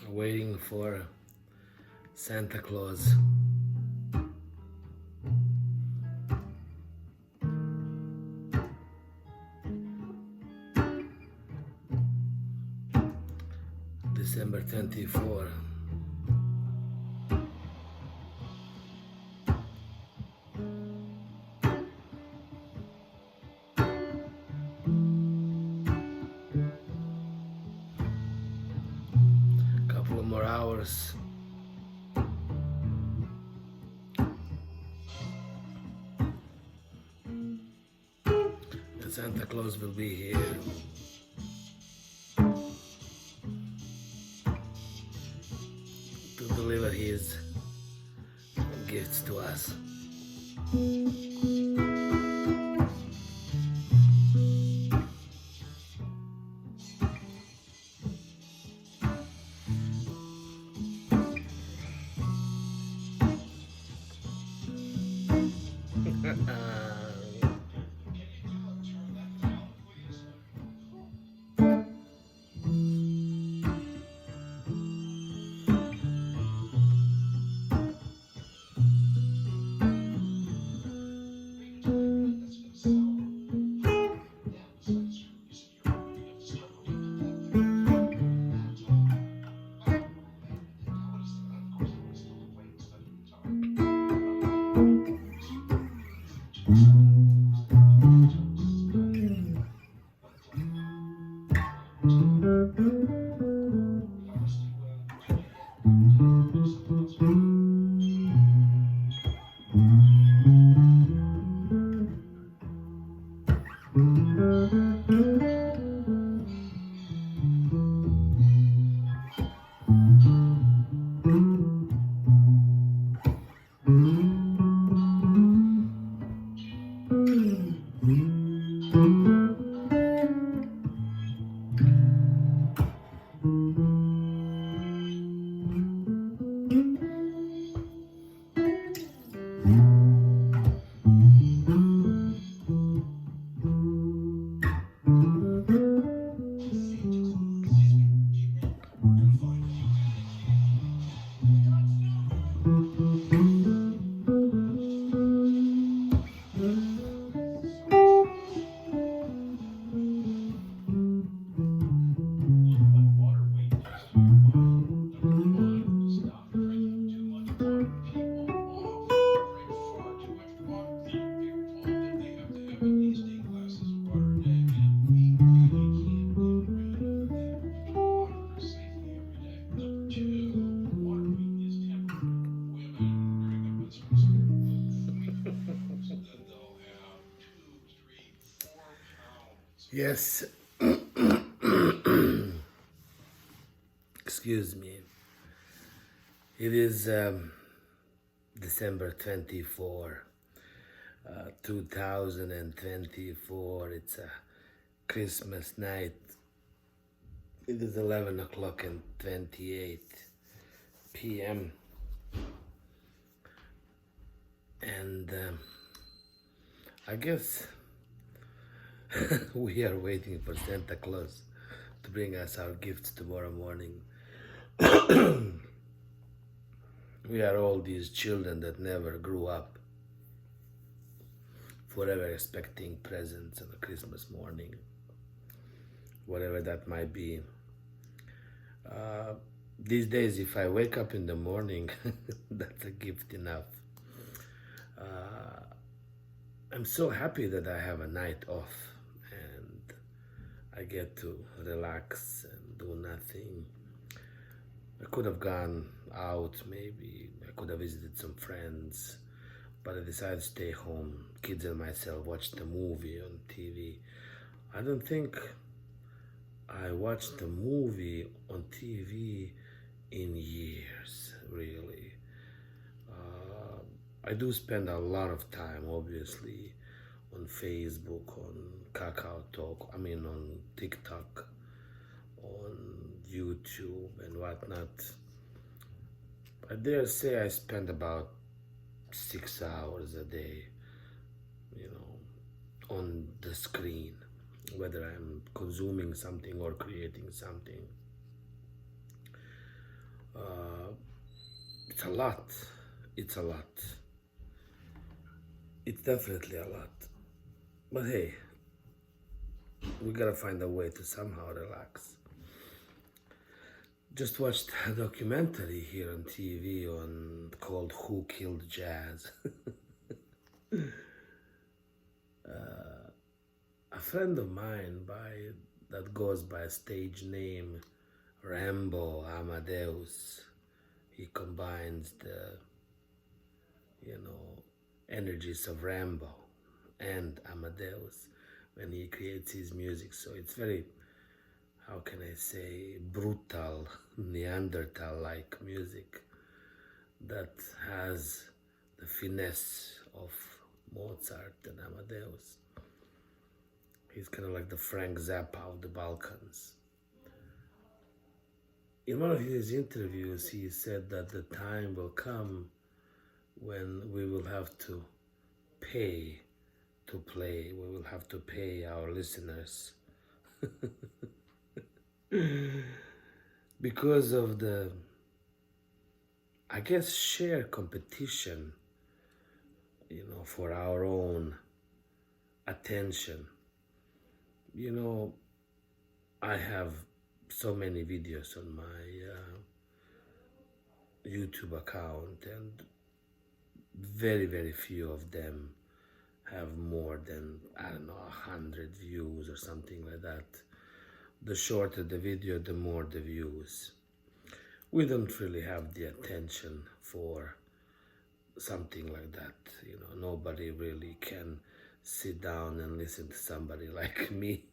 waiting for Santa Claus. December 24. Couple of more hours. And Santa Claus will be here to deliver his gifts to us. Yes, excuse me. It is December 24, 2024. It's a Christmas night. It is 11 o'clock and 28 p.m. And I guess we are waiting for Santa Claus to bring us our gifts tomorrow morning. We are all these children that never grew up, forever expecting presents on a Christmas morning, whatever that might be. These days, if I wake up in the morning, that's a gift enough. I'm so happy that I have a night off and I get to relax and do nothing. I could have gone out, maybe I could have visited some friends, but I decided to stay home. Kids and myself watched the movie on TV. I don't think I watched the movie on TV in years, really. I do spend a lot of time, obviously, on Facebook, on Kakao Talk, on TikTok, on YouTube and whatnot. I dare say I spend about 6 hours a day, on the screen, whether I'm consuming something or creating something. Uh, it's a lot. It's a lot. It's definitely a lot. But hey, we gotta find a way to somehow relax. Just watched a documentary here on TV on called "Who Killed Jazz." A friend of mine that goes by a stage name Rambo Amadeus. He combines the energies of Rambo and Amadeus when he creates his music. So it's very, how can I say, brutal, Neanderthal-like music that has the finesse of Mozart and Amadeus. He's kind of like the Frank Zappa of the Balkans. In one of his interviews, he said that the time will come when we will have to pay to play. We will have to pay our listeners because of the, I guess, sheer competition, for our own attention. I have so many videos on my YouTube account, and very, very few of them have more than, I don't know, 100 views or something like that. The shorter the video, the more the views. We don't really have the attention for something like that. Nobody really can sit down and listen to somebody like me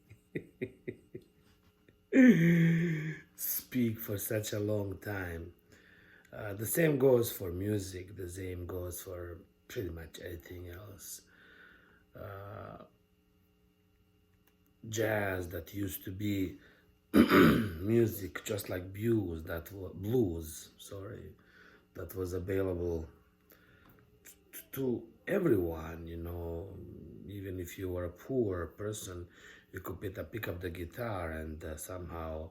speak for such a long time. The same goes for music, the same goes for pretty much anything else. Jazz that used to be music just like blues, that was available to everyone, even if you were a poor person, you could pick up the guitar and somehow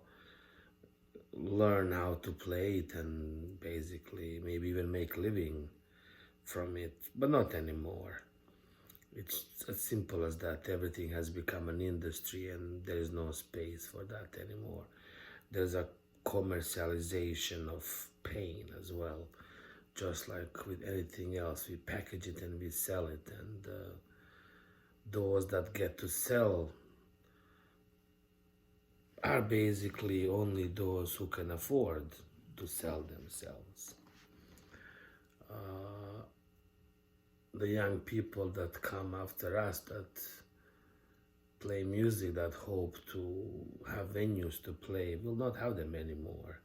learn how to play it and basically maybe even make a living from it, but not anymore. It's as simple as that. Everything has become an industry and there is no space for that anymore. There's a commercialization of pain as well. Just like with anything else, we package it and we sell it, and those that get to sell are basically only those who can afford to sell themselves. The young people that come after us that play music, that hope to have venues to play, will not have them anymore.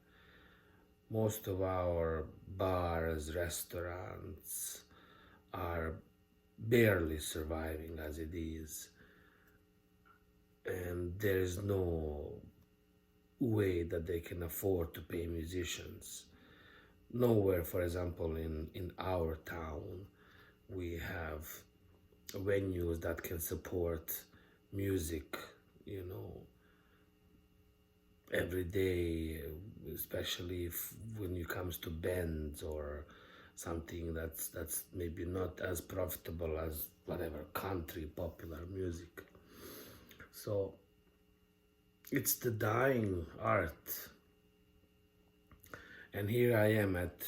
Most of our bars, restaurants are barely surviving as it is. And there is no way that they can afford to pay musicians. Nowhere, for example, in our town, we have venues that can support music, every day, especially when it comes to bands or something that's maybe not as profitable as whatever country popular music. So it's the dying art. And here I am at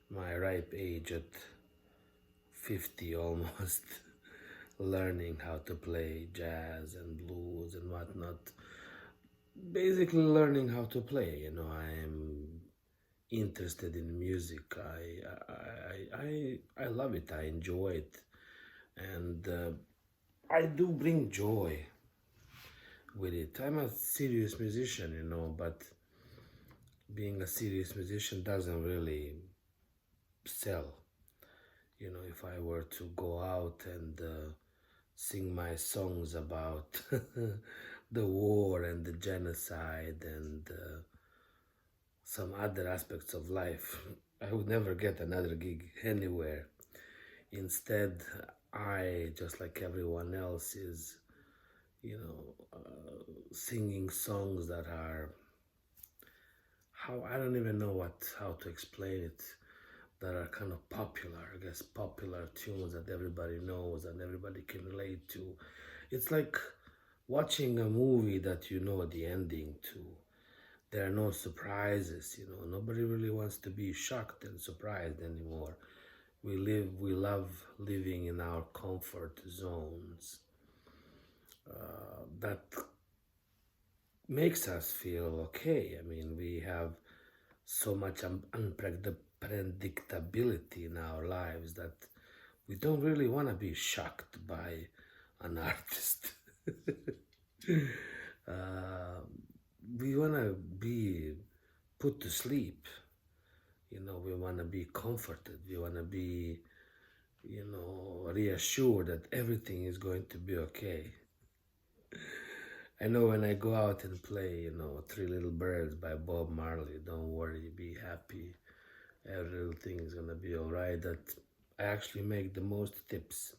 my ripe age, at 50 almost, learning how to play jazz and blues and whatnot. Basically learning how to play. I am interested in music. I love it. I enjoy it, and I do bring joy with it. I'm a serious musician, but being a serious musician doesn't really sell. If I were to go out and sing my songs about the war and the genocide and some other aspects of life, I would never get another gig anywhere. Instead, I, just like everyone else, is, singing songs that are how, I don't even know how to explain it, that are kind of popular, I guess, popular tunes that everybody knows and everybody can relate to. It's like watching a movie that you know the ending to. There are no surprises, Nobody really wants to be shocked and surprised anymore. We love living in our comfort zones. That makes us feel okay. I mean, we have so much unpredictability in our lives that we don't really want to be shocked by an artist. uh, we want to be put to sleep. We want to be comforted. We want to be, reassured that everything is going to be okay. I know when I go out and play, Three Little Birds by Bob Marley, don't worry, be happy, every little thing is gonna be alright, that I actually make the most tips.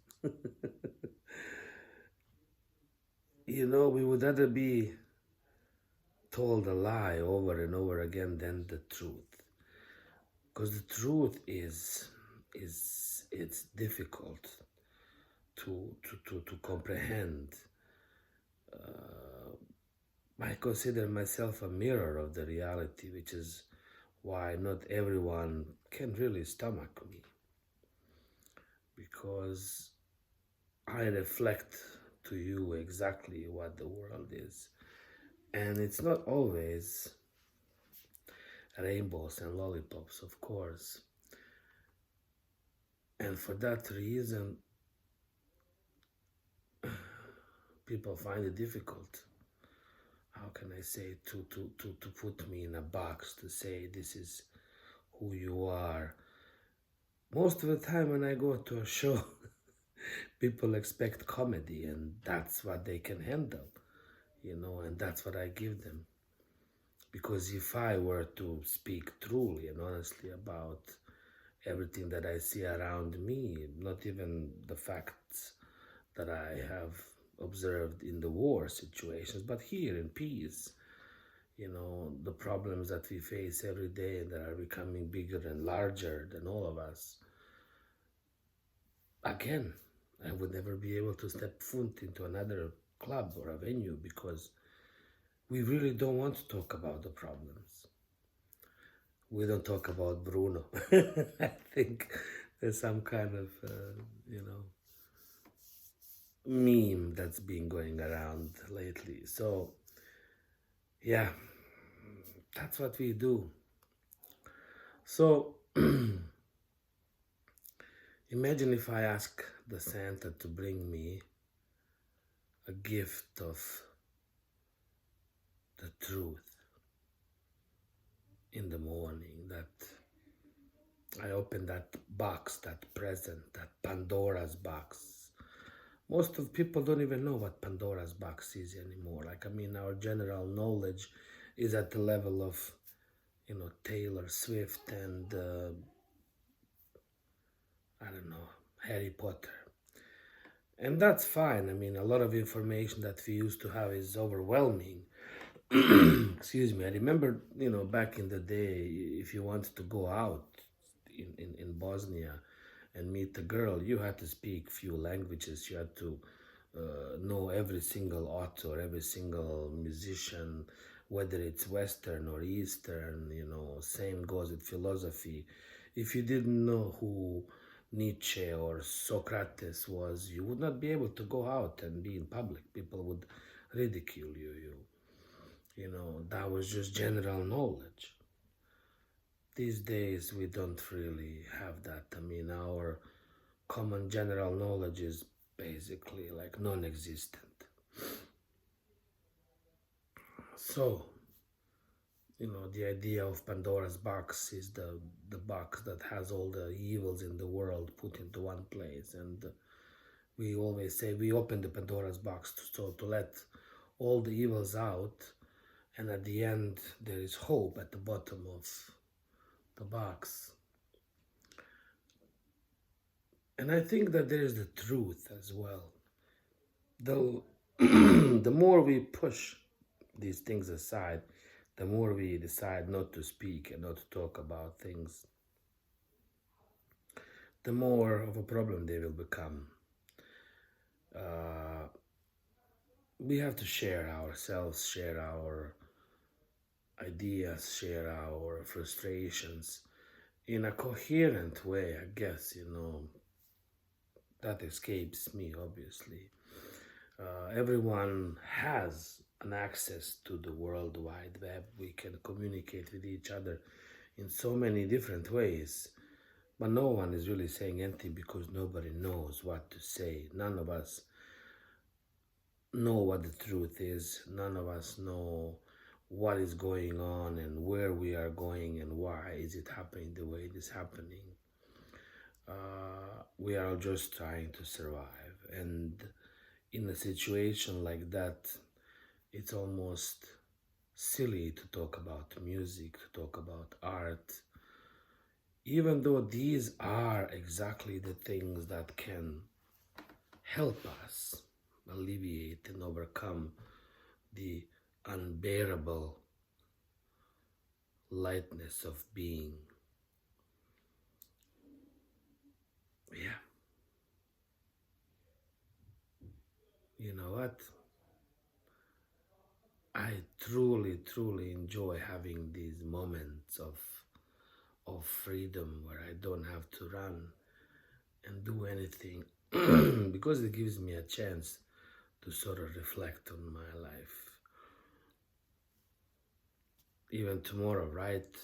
We would rather be told a lie over and over again than the truth. Because the truth is it's difficult to comprehend. I consider myself a mirror of the reality, which is why not everyone can really stomach me, because I reflect to you exactly what the world is. And it's not always rainbows and lollipops, of course. And for that reason, people find it difficult, how can I say, to put me in a box, to say this is who you are. Most of the time when I go to a show, people expect comedy, and that's what they can handle, and that's what I give them. Because if I were to speak truly and honestly about everything that I see around me, not even the facts that I have observed in the war situations, but here in peace, the problems that we face every day that are becoming bigger and larger than all of us. Again, I would never be able to step foot into another club or a venue because we really don't want to talk about the problems. We don't talk about Bruno. I think there's some kind of, meme that's been going around lately. So, yeah, that's what we do. So, imagine if I ask the Santa to bring me a gift of the truth in the morning, that I open that box, that present, that Pandora's box. Most of people don't even know what Pandora's box is anymore. Like, I mean, our general knowledge is at the level of, Taylor Swift and, I don't know, Harry Potter. And that's fine. I mean, a lot of information that we used to have is overwhelming. Excuse me. I remember, back in the day, if you wanted to go out in Bosnia and meet a girl, you had to speak few languages. You had to know every single author, every single musician, whether it's Western or Eastern, same goes with philosophy. If you didn't know who Nietzsche or Socrates was, you would not be able to go out and be in public. People would ridicule you. That was just general knowledge. These days, we don't really have that. I mean, our common general knowledge is basically like non-existent. So, the idea of Pandora's box is the box that has all the evils in the world put into one place. And we always say we open the Pandora's box to let all the evils out. And at the end, there is hope at the bottom of the box. And I think that there is the truth as well. The, the more we push these things aside, The more we decide not to speak and not to talk about things, the more of a problem they will become. Uh, we have to share ourselves, share our ideas, share our frustrations in a coherent way, I guess, that escapes me, obviously. Everyone has an access to the World Wide Web. We can communicate with each other in so many different ways, but no one is really saying anything because nobody knows what to say. None of us know what the truth is. None of us know what is going on and where we are going and why is it happening the way it is happening. We are just trying to survive, and in a situation like that, it's almost silly to talk about music, to talk about art, even though these are exactly the things that can help us alleviate and overcome the unbearable lightness of being. Yeah, you know what? I truly, truly enjoy having these moments of freedom where I don't have to run and do anything because it gives me a chance to sort of reflect on my life. Even tomorrow, right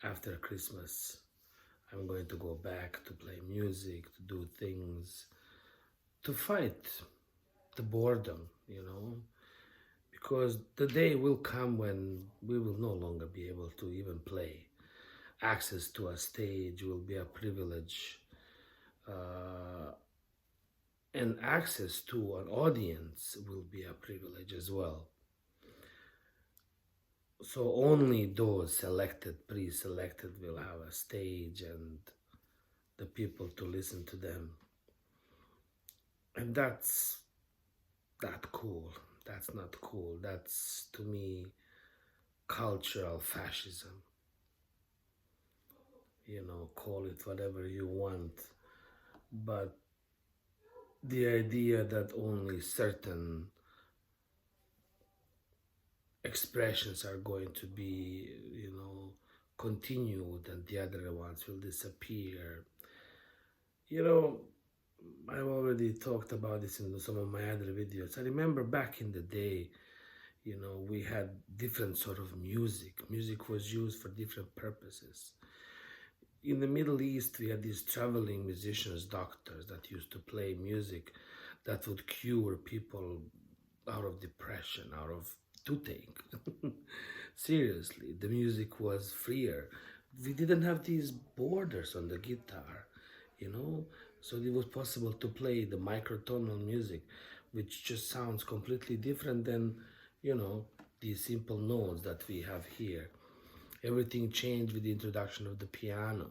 after Christmas, I'm going to go back to play music, to do things, to fight the boredom, because the day will come when we will no longer be able to even play. Access to a stage will be a privilege, uh, and access to an audience will be a privilege as well. So only those selected, pre-selected will have a stage and the people to listen to them. And that's not cool. That's not cool. That's, to me, cultural fascism. Call it whatever you want. But the idea that only certain expressions are going to be, continued and the other ones will disappear. I've already talked about this in some of my other videos. I remember back in the day, we had different sort of music. Music was used for different purposes. In the Middle East, we had these traveling musicians, doctors that used to play music that would cure people out of depression, out of toothache. Seriously, the music was freer. We didn't have these borders on the guitar, so it was possible to play the microtonal music, which just sounds completely different than, these simple notes that we have here. Everything changed with the introduction of the piano,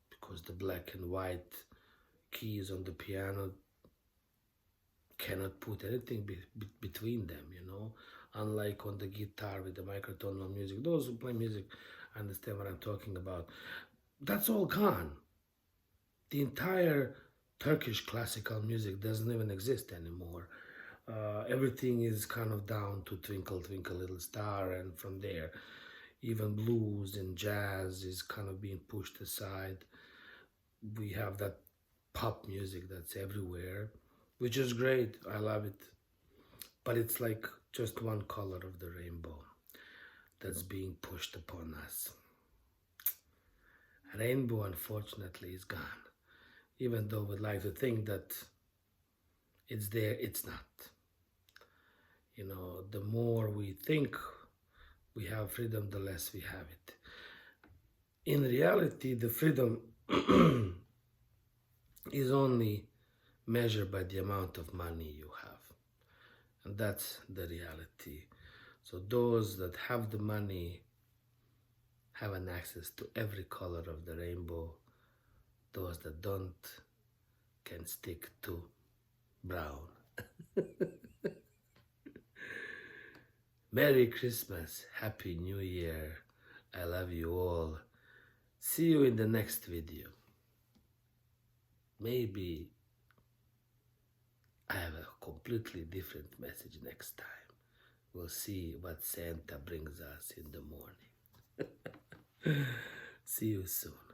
because the black and white keys on the piano cannot put anything between them, unlike on the guitar with the microtonal music. Those who play music understand what I'm talking about. That's all gone. The entire Turkish classical music doesn't even exist anymore. Everything is kind of down to Twinkle Twinkle Little Star, and from there even blues and jazz is kind of being pushed aside. We have that pop music that's everywhere, which is great. I love it. But it's like just one color of the rainbow that's being pushed upon us. Rainbow, unfortunately, is gone. Even though we'd like to think that it's there, it's not. The more we think we have freedom, the less we have it. In reality, the freedom is only measured by the amount of money you have. And that's the reality. So those that have the money have an access to every color of the rainbow. Those that don't can stick to brown. Merry Christmas, Happy New Year. I love you all. See you in the next video. Maybe I have a completely different message next time. We'll see what Santa brings us in the morning. See you soon.